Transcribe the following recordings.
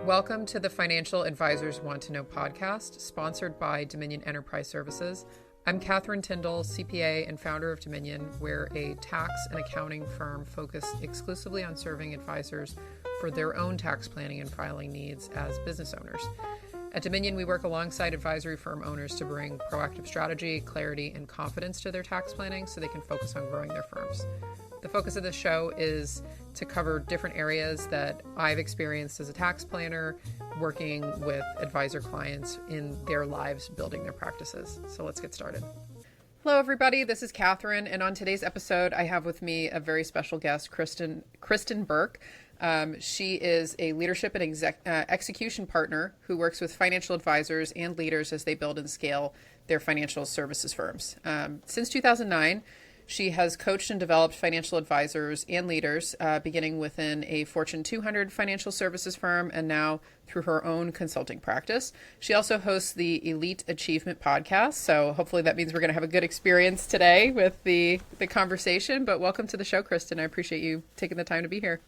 Welcome to the Financial Advisors Want to Know podcast, sponsored by Dominion Enterprise Services. I'm Catherine Tindall, CPA and founder of Dominion. We're a tax and accounting firm focused exclusively on serving advisors for their own tax planning and filing needs as business owners. At Dominion, we work alongside advisory firm owners to bring proactive strategy, clarity, and confidence to their tax planning so they can focus on growing their firms. The focus of this show is to cover different areas that I've experienced as a tax planner, working with advisor clients in their lives, building their practices. So let's get started. Hello, everybody. This is Catherine, and on today's episode, I have with me a very special guest, Kristin Burke. She is a leadership and execution partner who works with financial advisors and leaders as they build and scale their financial services firms. Since 2009, she has coached and developed financial advisors and leaders, beginning within a Fortune 200 financial services firm and now through her own consulting practice. She also hosts the Elite Achievement podcast. So hopefully that means we're going to have a good experience today with the conversation. But welcome to the show, Kristin. I appreciate you taking the time to be here.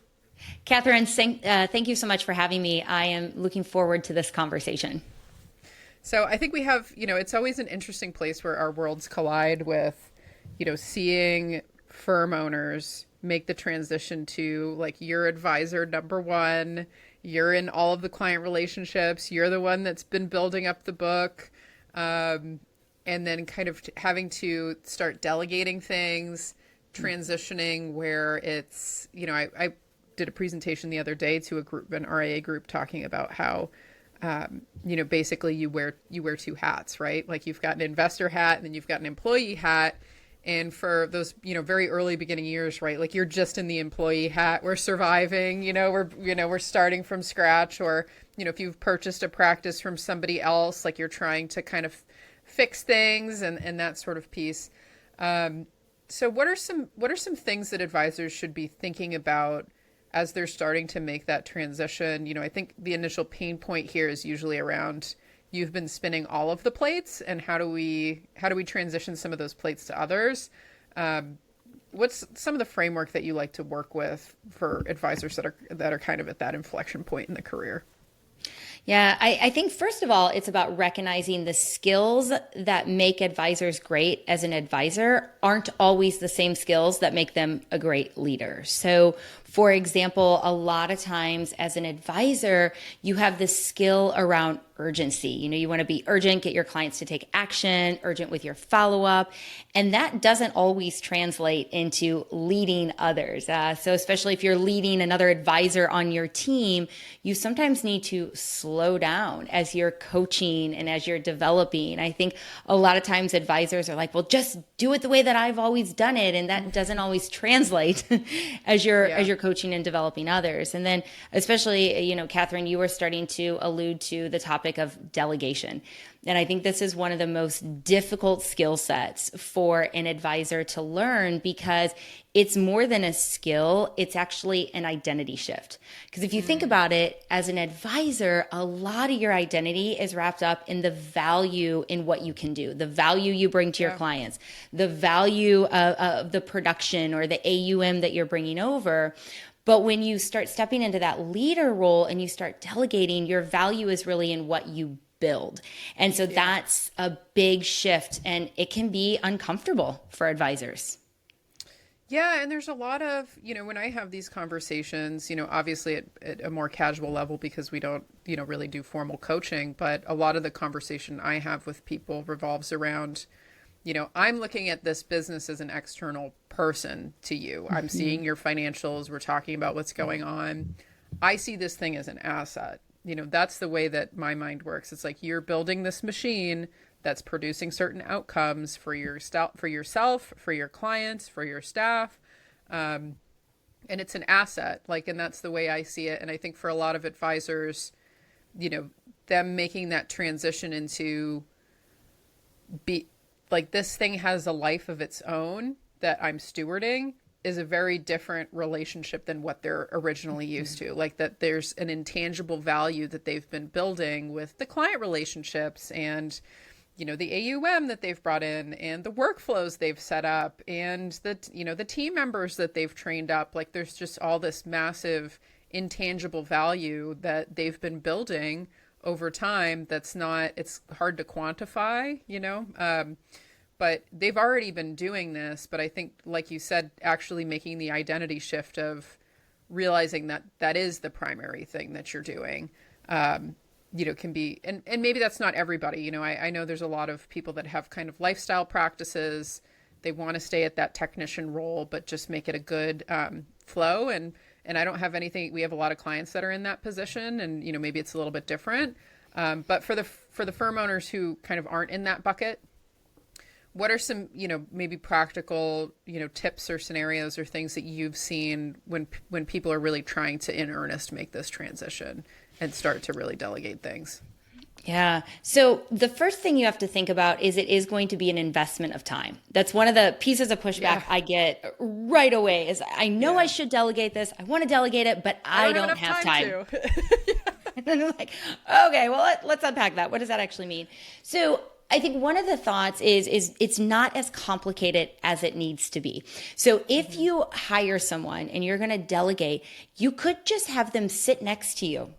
Catherine, thank you so much for having me. I am looking forward to this conversation. So I think we have, it's always an interesting place where our worlds collide with, seeing firm owners make the transition to like your advisor number one, you're in all of the client relationships, you're the one that's been building up the book, and then kind of having to start delegating things, transitioning where it's, I did a presentation the other day to a group, an RIA group, talking about how, basically you wear two hats, right? Like you've got an investor hat and then you've got an employee hat. And for those, very early beginning years, right? Like you're just in the employee hat. We're surviving, we're starting from scratch. Or, if you've purchased a practice from somebody else, like you're trying to kind of fix things and that sort of piece. So what are some things that advisors should be thinking about as they're starting to make that transition? I think the initial pain point here is usually around you've been spinning all of the plates, and how do we transition some of those plates to others? What's some of the framework that you like to work with for advisors that are kind of at that inflection point in the career? Yeah, I think first of all, it's about recognizing the skills that make advisors great as an advisor aren't always the same skills that make them a great leader. So, for example, a lot of times as an advisor, you have this skill around urgency. You want to be urgent, get your clients to take action, urgent with your follow-up. And that doesn't always translate into leading others. So especially if you're leading another advisor on your team, you sometimes need to slow down as you're coaching and as you're developing. I think a lot of times advisors are like, well, just do it the way that I've always done it. And that doesn't always translate as you're coaching and developing others. And then especially, Catherine, you were starting to allude to the topic of delegation. And I think this is one of the most difficult skill sets for an advisor to learn because it's more than a skill, it's actually an identity shift. Because if you think about it, as an advisor, a lot of your identity is wrapped up in the value in what you can do, the value you bring to your clients, the value of the production or the AUM that you're bringing over. But when you start stepping into that leader role and you start delegating, your value is really in what you build. And so that's a big shift, and it can be uncomfortable for advisors. Yeah. And there's a lot of, when I have these conversations, obviously at a more casual level because we don't, really do formal coaching, but a lot of the conversation I have with people revolves around, I'm looking at this business as an external person to you. I'm seeing your financials. We're talking about what's going on. I see this thing as an asset. That's the way that my mind works. It's like you're building this machine that's producing certain outcomes for yourself, for your clients, for your staff. And it's an asset, and that's the way I see it. And I think for a lot of advisors, them making that transition into this thing has a life of its own that I'm stewarding is a very different relationship than what they're originally used to. Like that there's an intangible value that they've been building with the client relationships and, the AUM that they've brought in and the workflows they've set up and the team members that they've trained up. Like there's just all this massive intangible value that they've been building over time. It's hard to quantify, but they've already been doing this. But I think, like you said, actually making the identity shift of realizing that that is the primary thing that you're doing, can be, and maybe that's not everybody. I know there's a lot of people that have kind of lifestyle practices. They want to stay at that technician role, but just make it a good flow. And I don't have anything. We have a lot of clients that are in that position, and maybe it's a little bit different. But for the firm owners who kind of aren't in that bucket, what are some maybe practical tips or scenarios or things that you've seen when people are really trying to in earnest make this transition and start to really delegate things? Yeah. So the first thing you have to think about is it is going to be an investment of time. That's one of the pieces of pushback I get right away is I know I should delegate this. I want to delegate it, but I don't have time. And then I'm like, okay, well, let's unpack that. What does that actually mean? So I think one of the thoughts is it's not as complicated as it needs to be. So if you hire someone and you're going to delegate, you could just have them sit next to you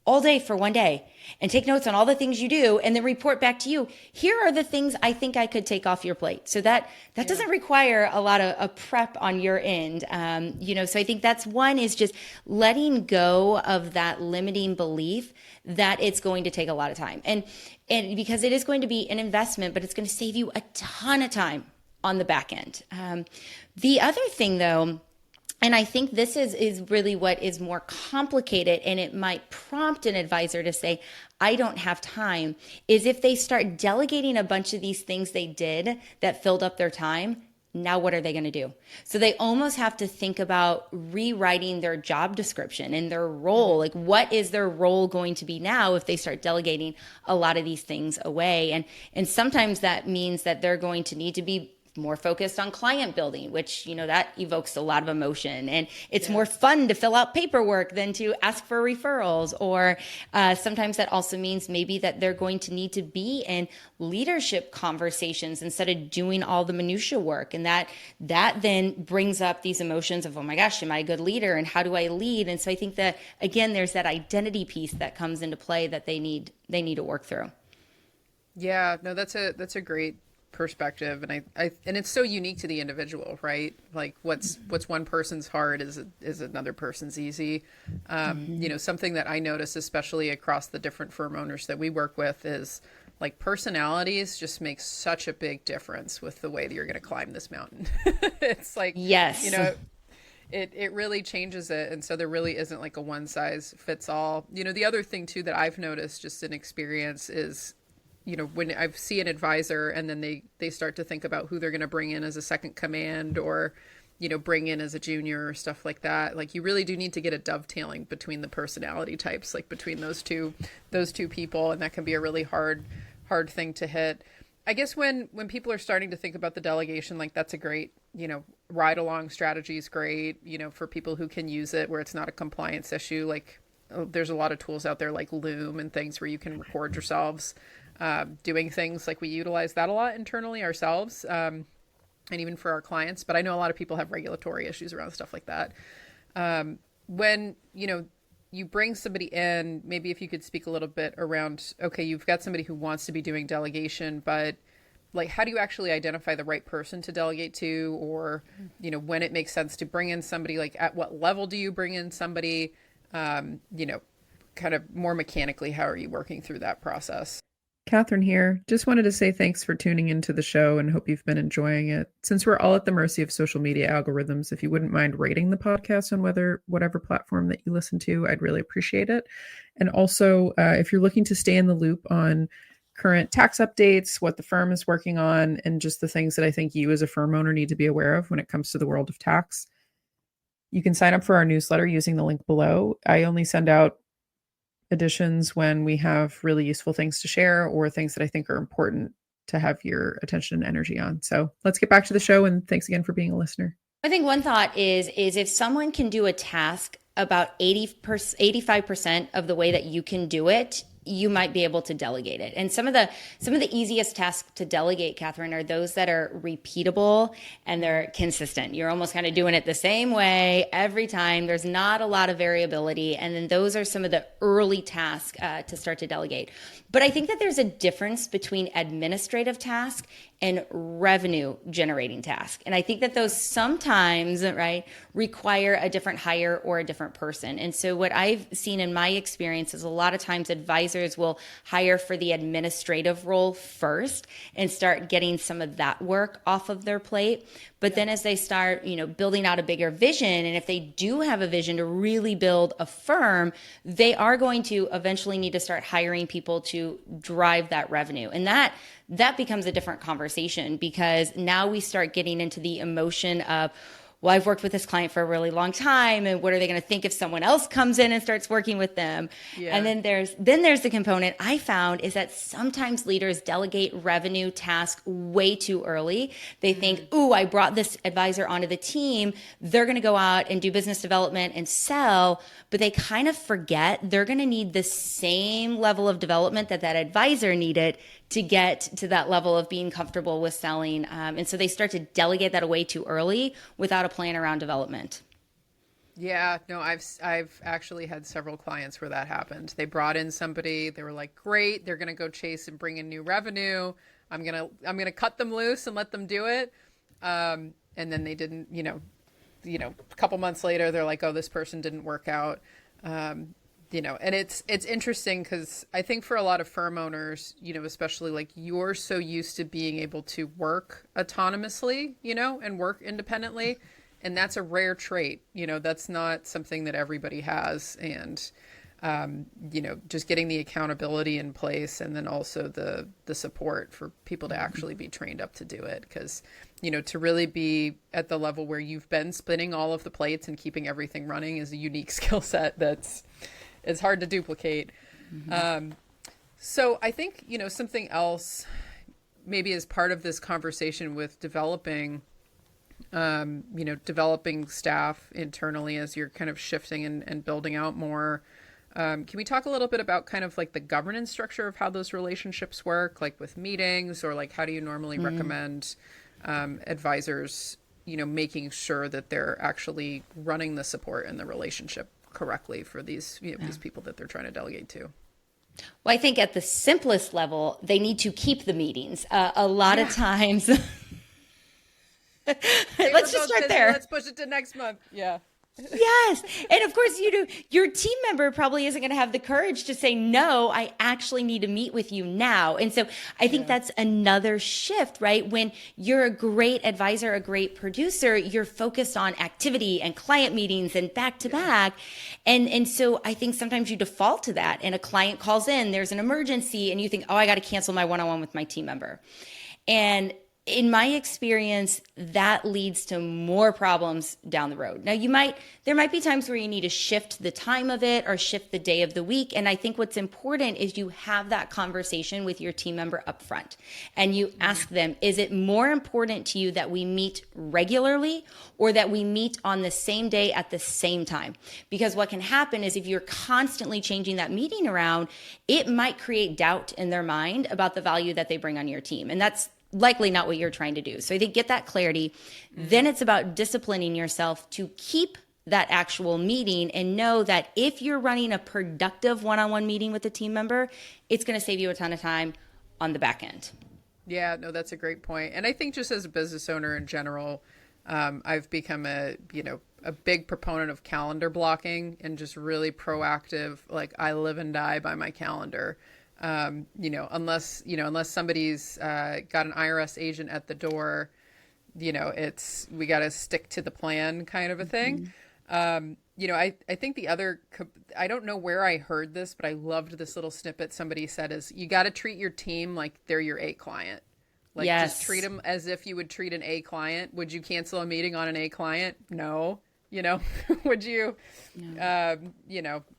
all day for one day and take notes on all the things you do and then report back to you. Here are the things I think I could take off your plate. So that doesn't require a lot of a prep on your end. So I think that's one is just letting go of that limiting belief that it's going to take a lot of time. And because it is going to be an investment, but it's going to save you a ton of time on the back end. The other thing though, and I think this is really what is more complicated, and it might prompt an advisor to say, I don't have time, is if they start delegating a bunch of these things they did that filled up their time, now what are they going to do? So they almost have to think about rewriting their job description and their role. Like, what is their role going to be now if they start delegating a lot of these things away? And sometimes that means that they're going to need to be more focused on client building, which, that evokes a lot of emotion. And it's more fun to fill out paperwork than to ask for referrals. Or sometimes that also means maybe that they're going to need to be in leadership conversations instead of doing all the minutia work. And that then brings up these emotions of, oh my gosh, am I a good leader? And how do I lead? And so I think that, again, there's that identity piece that comes into play that they need to work through. Yeah, no, that's a great perspective, and and it's so unique to the individual, right? Like what's one person's hard is another person's easy. Something that I notice, especially across the different firm owners that we work with, is like personalities just make such a big difference with the way that you're going to climb this mountain. It's like, yes, it really changes it. And so there really isn't like a one size fits all. The other thing too that I've noticed just in experience is, when I see an advisor and then they start to think about who they're going to bring in as a second command or, bring in as a junior or stuff like that. Like you really do need to get a dovetailing between the personality types, like between those two people. And that can be a really hard thing to hit. I guess when people are starting to think about the delegation, like that's a great, ride along strategy is great, for people who can use it where it's not a compliance issue. Like there's a lot of tools out there like Loom and things where you can record yourselves doing things. Like we utilize that a lot internally ourselves, and even for our clients. But I know a lot of people have regulatory issues around stuff like that. When, you bring somebody in, maybe if you could speak a little bit around, okay, you've got somebody who wants to be doing delegation, but like, how do you actually identify the right person to delegate to? Or, when it makes sense to bring in somebody, like at what level do you bring in somebody? Kind of more mechanically, how are you working through that process? Catherine here. Just wanted to say thanks for tuning into the show and hope you've been enjoying it. Since we're all at the mercy of social media algorithms, if you wouldn't mind rating the podcast on whatever platform that you listen to, I'd really appreciate it. And also, if you're looking to stay in the loop on current tax updates, what the firm is working on, and just the things that I think you as a firm owner need to be aware of when it comes to the world of tax, you can sign up for our newsletter using the link below. I only send out editions when we have really useful things to share or things that I think are important to have your attention and energy on. So let's get back to the show, and thanks again for being a listener. I think one thought is if someone can do a task about 85% of the way that you can do it, you might be able to delegate it. And some of the easiest tasks to delegate, Catherine, are those that are repeatable and they're consistent. You're almost kind of doing it the same way every time. There's not a lot of variability. And then those are some of the early tasks to start to delegate. But I think that there's a difference between administrative tasks and revenue generating task. And I think that those sometimes, right, require a different hire or a different person. And so what I've seen in my experience is a lot of times advisors will hire for the administrative role first and start getting some of that work off of their plate. But then as they start, building out a bigger vision, and if they do have a vision to really build a firm, they are going to eventually need to start hiring people to drive that revenue. And that becomes a different conversation, because now we start getting into the emotion of, well, I've worked with this client for a really long time, and what are they going to think if someone else comes in and starts working with them? Yeah. And then there's the component I found is that sometimes leaders delegate revenue tasks way too early. They think, ooh, I brought this advisor onto the team. They're going to go out and do business development and sell, but they kind of forget they're going to need the same level of development that advisor needed to get to that level of being comfortable with selling. And so they start to delegate that away too early without a plan around development. Yeah, no, I've actually had several clients where that happened. They brought in somebody, they were like, great, they're going to go chase and bring in new revenue. I'm going to cut them loose and let them do it. And then they didn't, a couple months later, they're like, oh, this person didn't work out. And it's interesting because I think for a lot of firm owners, especially like you're so used to being able to work autonomously, and work independently. And that's a rare trait, that's not something that everybody has. And, just getting the accountability in place, and then also the support for people to actually be trained up to do it. Because, to really be at the level where you've been spinning all of the plates and keeping everything running is a unique skill set it's hard to duplicate. So I think, something else maybe as part of this conversation with developing staff internally as you're kind of shifting and building out more. Can we talk a little bit about kind of like the governance structure of how those relationships work, like with meetings, or like how do you normally recommend advisors, making sure that they're actually running the support and the relationship correctly for these these people that they're trying to delegate to? Well, I think at the simplest level, they need to keep the meetings. A lot of times. Let's just start there. Let's push it to next month. Yeah. Yes. And of course, your team member probably isn't going to have the courage to say, no, I actually need to meet with you now. And so I think that's another shift, right? When you're a great advisor, a great producer, you're focused on activity and client meetings and back to back. And so I think sometimes you default to that, and a client calls in, there's an emergency, and you think, oh, I got to cancel my one-on-one with my team member. And in my experience, that leads to more problems down the road. Now, there might be times where you need to shift the time of it or shift the day of the week. And I think what's important is you have that conversation with your team member up front, and you ask them, is it more important to you that we meet regularly or that we meet on the same day at the same time? Because what can happen is if you're constantly changing that meeting around, it might create doubt in their mind about the value that they bring on your team. And that's likely not what you're trying to do. So I think get that clarity. Then it's about disciplining yourself to keep that actual meeting and know that if you're running a productive one-on-one meeting with a team member, it's going to save you a ton of time on the back end. Yeah, no, that's a great point. And I think just as a business owner in general, I've become a big proponent of calendar blocking and just really proactive. Like, I live and die by my calendar. Unless somebody's got an IRS agent at the door, we got to stick to the plan kind of a thing. I think I don't know where I heard this, but I loved this little snippet somebody said is you got to treat your team like they're your A client. Like, just treat them as if you would treat an A client. Would you cancel a meeting on an A client? No. Would you,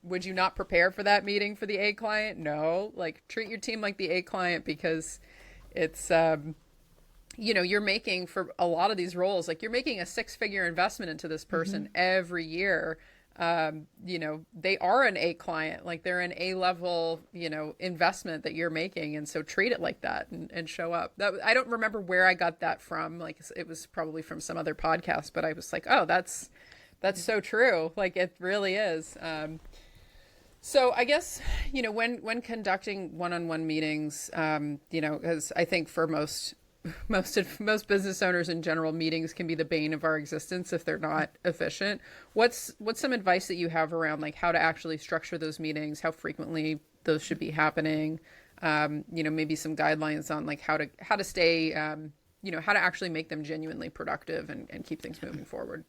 would you not prepare for that meeting for the A client? No. Like, treat your team like the A client, because it's, you're making for a lot of these roles, like you're making a 6-figure investment into this person every year. they are an A client, like they're an A level, investment that you're making. And so treat it like that and show up. I don't remember where I got that from. Like it was probably from some other podcast, but I was like, oh, that's so true. Like it really is. So I guess, when conducting one-on-one meetings, as I think for most business owners in general, meetings can be the bane of our existence if they're not efficient. What's some advice that you have around like how to actually structure those meetings, how frequently those should be happening? Maybe some guidelines on like how to stay, how to actually make them genuinely productive and keep things moving forward.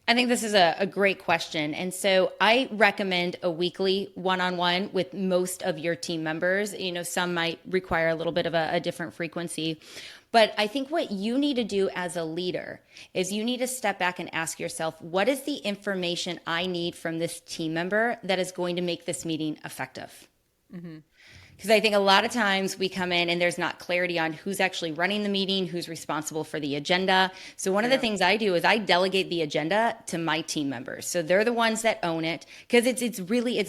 I think this is a great question. And so I recommend a weekly one-on-one with most of your team members. Some might require a little bit of a different frequency. But I think what you need to do as a leader is you need to step back and ask yourself, what is the information I need from this team member that is going to make this meeting effective? Mm-hmm. Because I think a lot of times we come in and there's not clarity on who's actually running the meeting, who's responsible for the agenda. So one of the things I do is I delegate the agenda to my team members. So they're the ones that own it because it's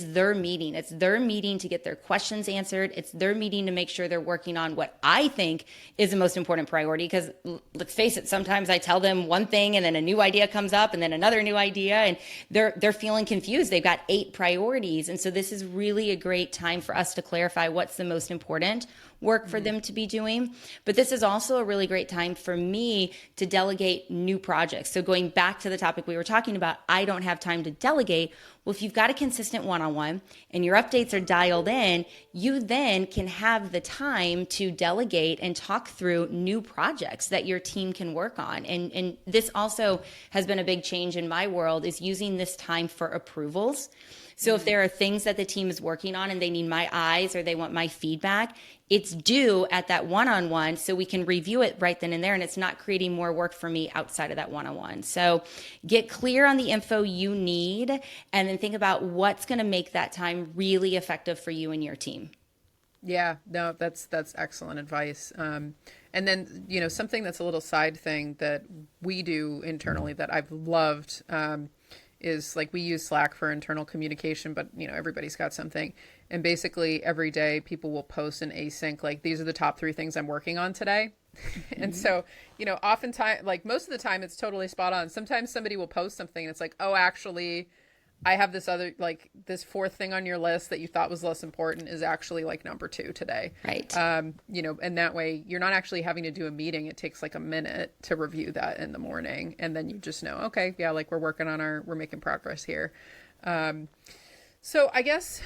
their meeting. It's their meeting to get their questions answered. It's their meeting to make sure they're working on what I think is the most important priority. Because let's face it, sometimes I tell them one thing and then a new idea comes up and then another new idea and they're feeling confused. They've got 8 priorities. And so this is really a great time for us to clarify what's the most important work for them to be doing. But this is also a really great time for me to delegate new projects. So going back to the topic we were talking about, I don't have time to delegate. Well, if you've got a consistent one-on-one and your updates are dialed in, you then can have the time to delegate and talk through new projects that your team can work on. And this also has been a big change in my world, is using this time for approvals. So if there are things that the team is working on and they need my eyes or they want my feedback, it's due at that one-on-one so we can review it right then and there, and it's not creating more work for me outside of that one-on-one. So get clear on the info you need and then think about what's going to make that time really effective for you and your team. Yeah, no, that's excellent advice. And then, something that's a little side thing that we do internally that I've loved, is like we use Slack for internal communication, but everybody's got something. And basically every day people will post an async, like these are the top 3 things I'm working on today. And so, oftentimes, like most of the time it's totally spot on. Sometimes somebody will post something and it's like, oh, actually I have this other, like this 4th thing on your list that you thought was less important is actually like number 2 today. Right. And that way you're not actually having to do a meeting. It takes like a minute to review that in the morning. And then you just know, okay, yeah, like we're making progress here. So I guess,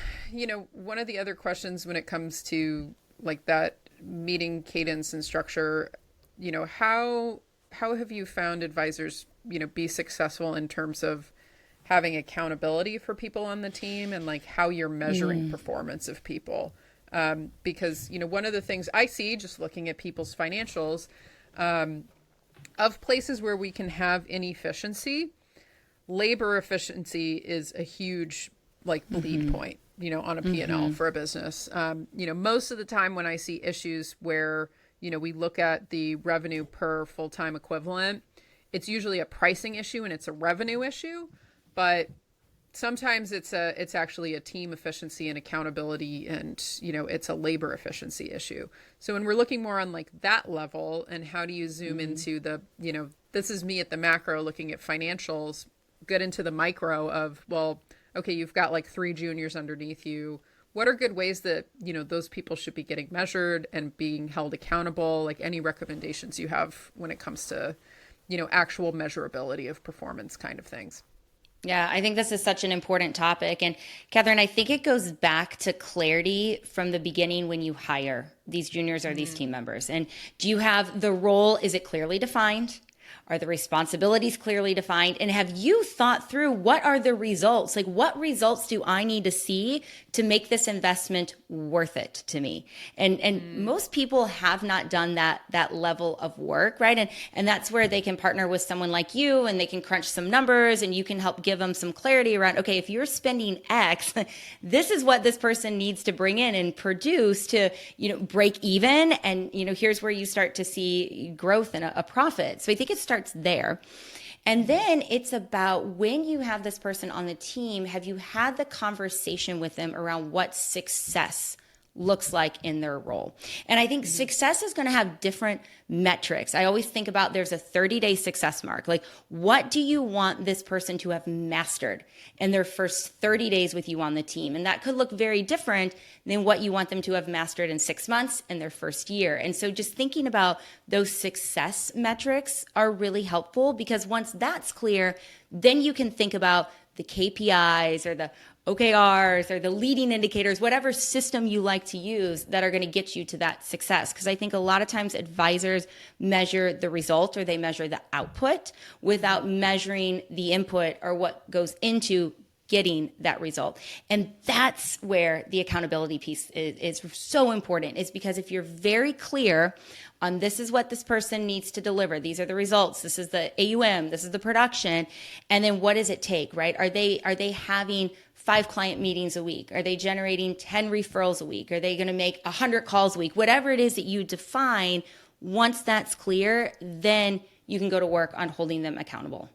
one of the other questions when it comes to like that meeting cadence and structure, how have you found advisors, be successful in terms of having accountability for people on the team and like how you're measuring performance of people? Because, one of the things I see just looking at people's financials, of places where we can have inefficiency, labor efficiency is a huge like bleed point, on a P&L for a business. Most of the time when I see issues where, we look at the revenue per full-time equivalent, it's usually a pricing issue and it's a revenue issue. But sometimes it's actually a team efficiency and accountability and, it's a labor efficiency issue. So when we're looking more on like that level and how do you zoom into the, this is me at the macro looking at financials, get into the micro of, well, okay, you've got like 3 juniors underneath you. What are good ways that, those people should be getting measured and being held accountable? Like any recommendations you have when it comes to, actual measurability of performance kind of things? Yeah, I think this is such an important topic. And Catherine, I think it goes back to clarity from the beginning when you hire these juniors or these team members. And do you have the role? Is it clearly defined? Are the responsibilities clearly defined? And have you thought through what are the results? Like what results do I need to see to make this investment worth it to me? And most people have not done that level of work, right? And that's where they can partner with someone like you and they can crunch some numbers and you can help give them some clarity around, okay, if you're spending X, this is what this person needs to bring in and produce to, break even. And, here's where you start to see growth and a profit. So I think it starts there. And then it's about when you have this person on the team, have you had the conversation with them around what success looks like in their role? And I think success is going to have different metrics. I always think about there's a 30-day success mark. Like, what do you want this person to have mastered in their first 30 days with you on the team? And that could look very different than what you want them to have mastered in 6 months in their first year. And so just thinking about those success metrics are really helpful, because once that's clear, then you can think about the KPIs or the OKRs or the leading indicators, whatever system you like to use that are going to get you to that success. Because I think a lot of times advisors measure the result, or they measure the output, without measuring the input or what goes into getting that result. And that's where the accountability piece is so important, is because if you're very clear on this is what this person needs to deliver, these are the results, this is the AUM, this is the production, and then what does it take, right? Are they having 5 client meetings a week? Are they generating 10 referrals a week? Are they going to make 100 calls a week? Whatever it is that you define, once that's clear, then you can go to work on holding them accountable.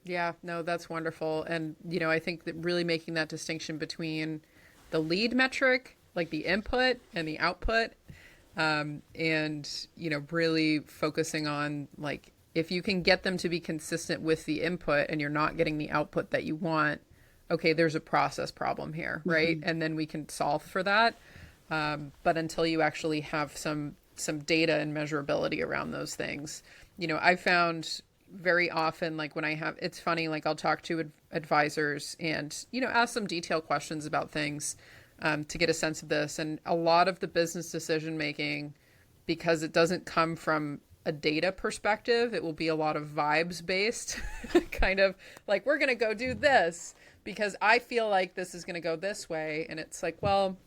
Yeah, no, that's wonderful. And, I think that really making that distinction between the lead metric, like the input and the output, and, really focusing on, like, if you can get them to be consistent with the input and you're not getting the output that you want, okay, there's a process problem here, right? Mm-hmm. And then we can solve for that. But until you actually have some data and measurability around those things, I found very often, like when it's funny, like I'll talk to advisors and, ask some detailed questions about things to get a sense of this. And a lot of the business decision making, because it doesn't come from a data perspective, it will be a lot of vibes based, kind of like, we're going to go do this because I feel like this is going to go this way. And it's like, well,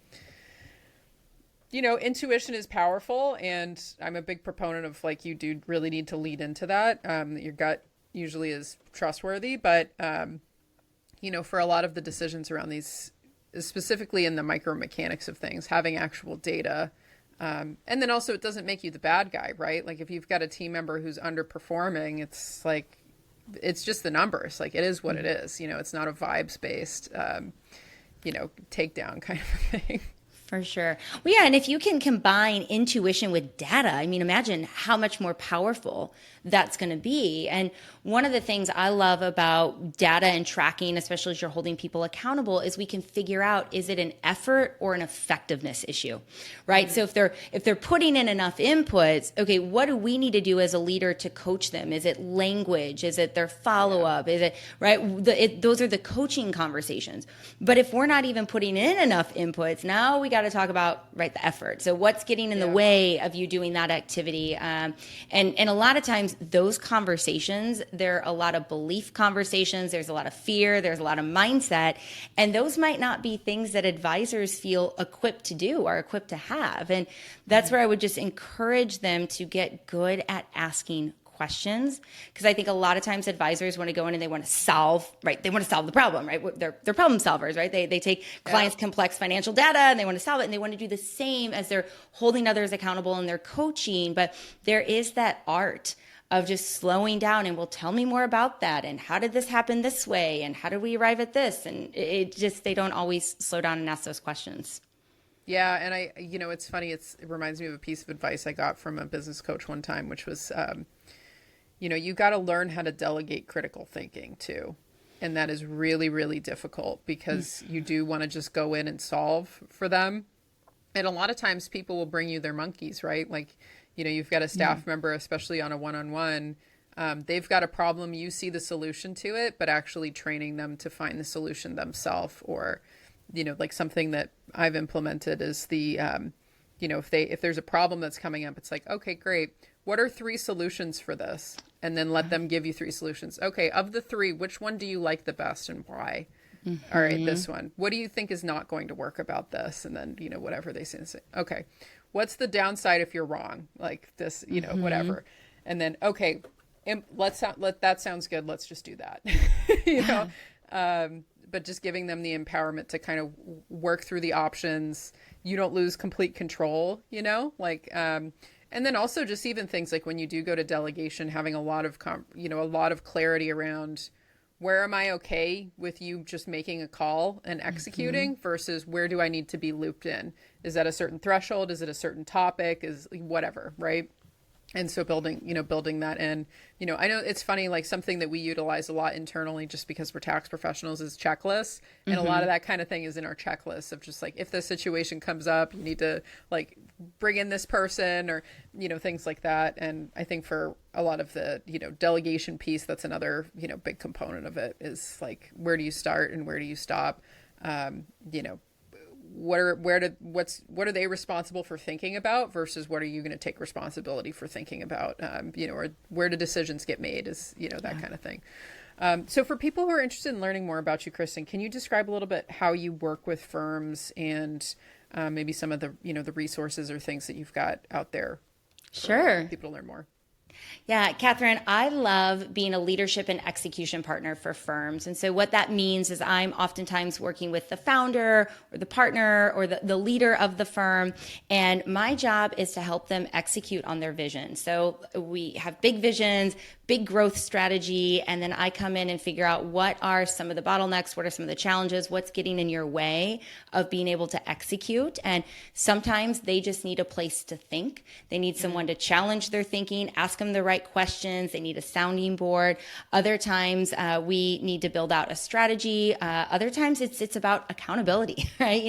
intuition is powerful, and I'm a big proponent of, like, you do really need to lead into that. Your gut usually is trustworthy, but, for a lot of the decisions around these, specifically in the micro mechanics of things, having actual data. And then also it doesn't make you the bad guy, right? Like if you've got a team member who's underperforming, it's like, it's just the numbers. Like it is what it is. It's not a vibes based, takedown kind of a thing. For sure. Well, yeah. And if you can combine intuition with data, I mean, imagine how much more powerful that's going to be. And one of the things I love about data and tracking, especially as you're holding people accountable, is we can figure out, is it an effort or an effectiveness issue, right? Mm-hmm. So if they're putting in enough inputs, okay, what do we need to do as a leader to coach them? Is it language? Is it their follow-up? Is it, right? Those are the coaching conversations. But if we're not even putting in enough inputs, now we got to talk about, right, the effort. So what's getting in the way of you doing that activity? And a lot of times those conversations, there are a lot of belief conversations. There's a lot of fear. There's a lot of mindset. And those might not be things that advisors feel equipped to do or equipped to have. And that's where I would just encourage them to get good at asking questions, because I think a lot of times advisors want to go in and they want to solve, right? They want to solve the problem, right? They're problem solvers, right? They take clients' complex financial data and they want to solve it, and they want to do the same as they're holding others accountable and they're coaching. But there is that art of just slowing down and, well, tell me more about that. And how did this happen this way? And how did we arrive at this? And they don't always slow down and ask those questions. Yeah. And it's funny. It reminds me of a piece of advice I got from a business coach one time, which was, you got to learn how to delegate critical thinking too. And that is really, really difficult, because you do want to just go in and solve for them. And a lot of times people will bring you their monkeys, right? Like, you've got a staff member, especially on a one-on-one, they've got a problem. You see the solution to it, but actually training them to find the solution themselves. Or, like something that I've implemented is the, if there's a problem that's coming up, it's like, okay, great. What are 3 solutions for this? And then let them give you 3 solutions. Okay, of the 3, which one do you like the best and why? Mm-hmm. All right, this one. What do you think is not going to work about this? And then, whatever they say. Okay, what's the downside if you're wrong? Like this, whatever. And then, okay, that sounds good. Let's just do that. But just giving them the empowerment to kind of work through the options. You don't lose complete control, And then also just even things like when you do go to delegation, having a lot of, a lot of clarity around where am I okay with you just making a call and executing versus where do I need to be looped in? Is that a certain threshold? Is it a certain topic? Is whatever, right? And so building that in, I know it's funny, like something that we utilize a lot internally just because we're tax professionals is checklists. And a lot of that kind of thing is in our checklist of just like, if the situation comes up, you need to like bring in this person or, things like that. And I think for a lot of the, delegation piece, that's another, big component of it is like, where do you start and where do you stop? What are they responsible for thinking about versus what are you going to take responsibility for thinking about, or where do decisions get made is, that kind of thing. So for people who are interested in learning more about you, Kristin, can you describe a little bit how you work with firms and maybe some of the, the resources or things that you've got out there for people to learn more? Yeah, Catherine, I love being a leadership and execution partner for firms. And so what that means is I'm oftentimes working with the founder or the partner or the leader of the firm. And my job is to help them execute on their vision. So we have big visions, big growth strategy, and then I come in and figure out what are some of the bottlenecks, what are some of the challenges, what's getting in your way of being able to execute. And sometimes they just need a place to think. They need someone to challenge their thinking, ask them the right questions. They need a sounding board. Other times we need to build out a strategy. Other times it's about accountability, right?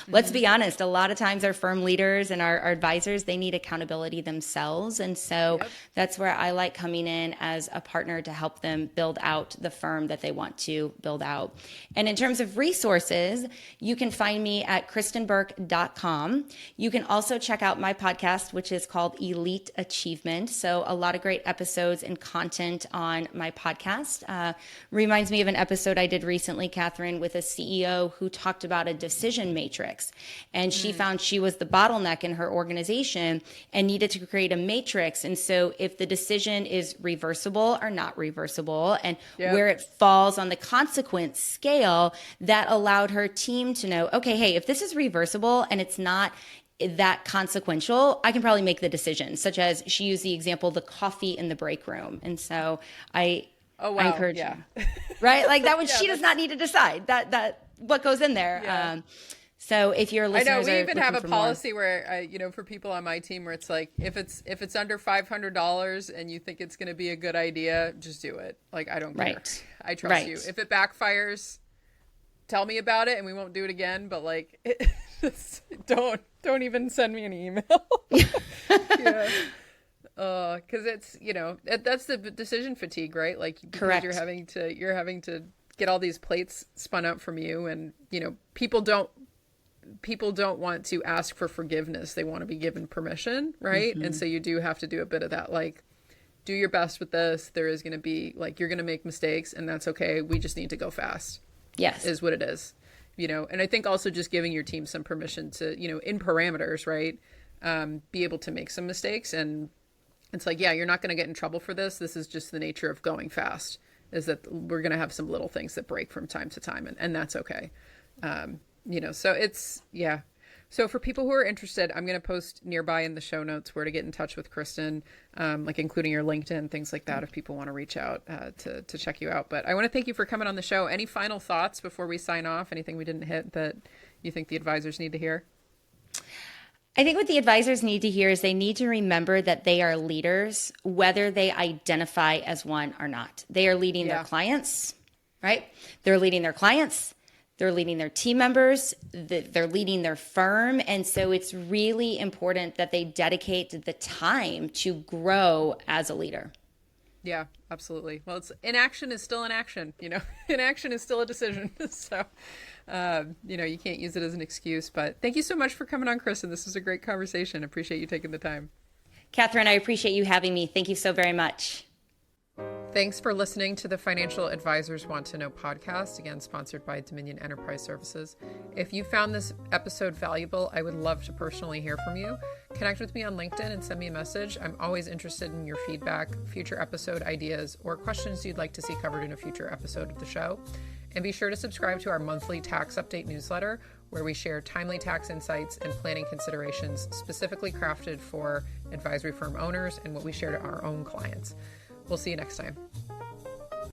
Let's be honest. A lot of times our firm leaders and our advisors, they need accountability themselves. And so that's where I like coming in as a partner to help them build out the firm that they want to build out. And in terms of resources, you can find me at kristinburke.com. You can also check out my podcast, which is called Elite Achievement. So a lot of great episodes and content on my podcast. Reminds me of an episode I did recently, Catherine, with a CEO who talked about a decision matrix. And she found she was the bottleneck in her organization and needed to create a matrix. And so if the decision is reversible or not reversible and where it falls on the consequence scale, that allowed her team to know, okay, hey, if this is reversible and it's not that consequential, I can probably make the decision, such as she used the example, the coffee in the break room. And so I encourage you, right? Like that one, she does not need to decide that what goes in there. Yeah. So if your listeners, I know we even have a policy where, for people on my team where it's like, if it's under $500 and you think it's going to be a good idea, just do it. Like, I don't care. I trust you. If it backfires, tell me about it and we won't do it again. But like, don't even send me an email. Because it's, that's the decision fatigue, right? Like, because you're having to get all these plates spun out from you, and people don't want to ask for forgiveness. They want to be given permission, right? And so you do have to do a bit of that, like, do your best with this. There is going to be, like, you're going to make mistakes, and that's okay. We just need to go fast. Yes. Is what it is. And I think also just giving your team some permission to, in parameters, right? Be able to make some mistakes. And it's like, you're not going to get in trouble for this. This is just the nature of going fast, is that we're going to have some little things that break from time to time, and that's okay. So it's, So for people who are interested, I'm going to post nearby in the show notes where to get in touch with Kristin, like including your LinkedIn, things like that, if people want to reach out to check you out. But I want to thank you for coming on the show. Any final thoughts before we sign off? Anything we didn't hit that you think the advisors need to hear? I think what the advisors need to hear is they need to remember that they are leaders, whether they identify as one or not. They are leading their clients, right? They're leading their clients. They're leading their team members, they're leading their firm. And so it's really important that they dedicate the time to grow as a leader. Yeah, absolutely. Well, inaction is still inaction, inaction is still a decision. So, you can't use it as an excuse, but thank you so much for coming on, Kristin. This was a great conversation. Appreciate you taking the time. Catherine, I appreciate you having me. Thank you so very much. Thanks for listening to the Financial Advisors Want to Know podcast, again, sponsored by Dominion Enterprise Services. If you found this episode valuable, I would love to personally hear from you. Connect with me on LinkedIn and send me a message. I'm always interested in your feedback, future episode ideas, or questions you'd like to see covered in a future episode of the show. And be sure to subscribe to our monthly tax update newsletter, where we share timely tax insights and planning considerations specifically crafted for advisory firm owners and what we share to our own clients. We'll see you next time.